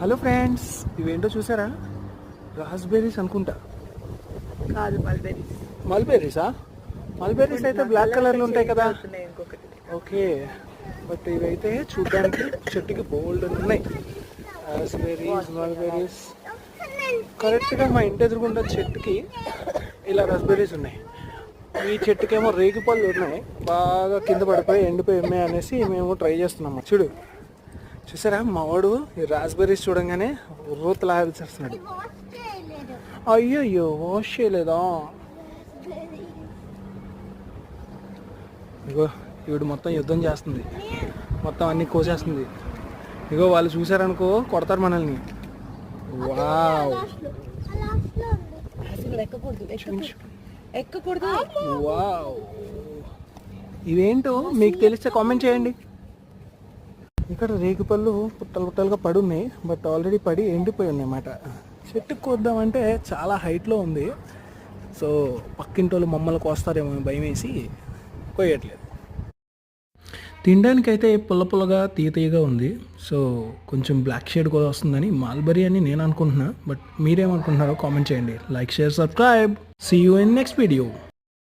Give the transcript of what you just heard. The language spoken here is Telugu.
హలో ఫ్రెండ్స్, ఇవేంటో చూసారా? రాస్బెర్రీస్ అనుకుంటా. కాదు, మల్బెరీస్. మల్బెర్రీసా? మల్బెర్రీస్ అయితే బ్లాక్ కలర్లో ఉంటాయి కదా. ఓకే, బట్ ఇవైతే చూడడానికి చెట్టుకి బోల్డ్ ఉన్నాయి. Raspberries, mulberries. కరెక్ట్గా మా ఇంటి ఎదురుగుండా చెట్టుకి ఇలా రాస్బెర్రీస్ ఉన్నాయి. ఈ చెట్టుకేమో రేగిపళ్ళు ఉన్నాయి, బాగా కింద పడిపోయి ఎండిపోయి ఉన్నాయి అనేసి మేము ట్రై చేస్తున్నాము. చూసారా, మావాడు ఈ రాస్బెర్రీస్ చూడంగానే రూతలాగా చేస్తున్నాడు. అయ్యో, వాష్ చేయలేదా? ఇగో ఈవిడ మొత్తం యుద్ధం చేస్తుంది, మొత్తం అన్ని కోసేస్తుంది. ఇగో వాళ్ళు చూసారనుకో కొడతారు మనల్ని. Wow, wow. ఇవేంటో మీకు తెలిస్తే కామెంట్ చేయండి. ఇక్కడ రేగిపళ్ళు పుట్టలుగా పడి ఉన్నాయి, బట్ ఆల్రెడీ పడి ఎండిపోయి ఉన్నాయి అన్నమాట. చెట్టుకు కోద్దామంటే చాలా హైట్లో ఉంది. సో పక్కింటి వాళ్ళు మమ్మల్ని కోస్తారేమో భయం వేసి కోయట్లేదు. తినడానికైతే పుల్లగా తీయగా ఉంది. సో కొంచెం బ్లాక్ షేడ్ కూడా వస్తుందని మల్బరీ అని నేను అనుకుంటున్నా. బట్ మీరేమనుకుంటున్నారో కామెంట్ చేయండి. Like, share, subscribe. See you in next video.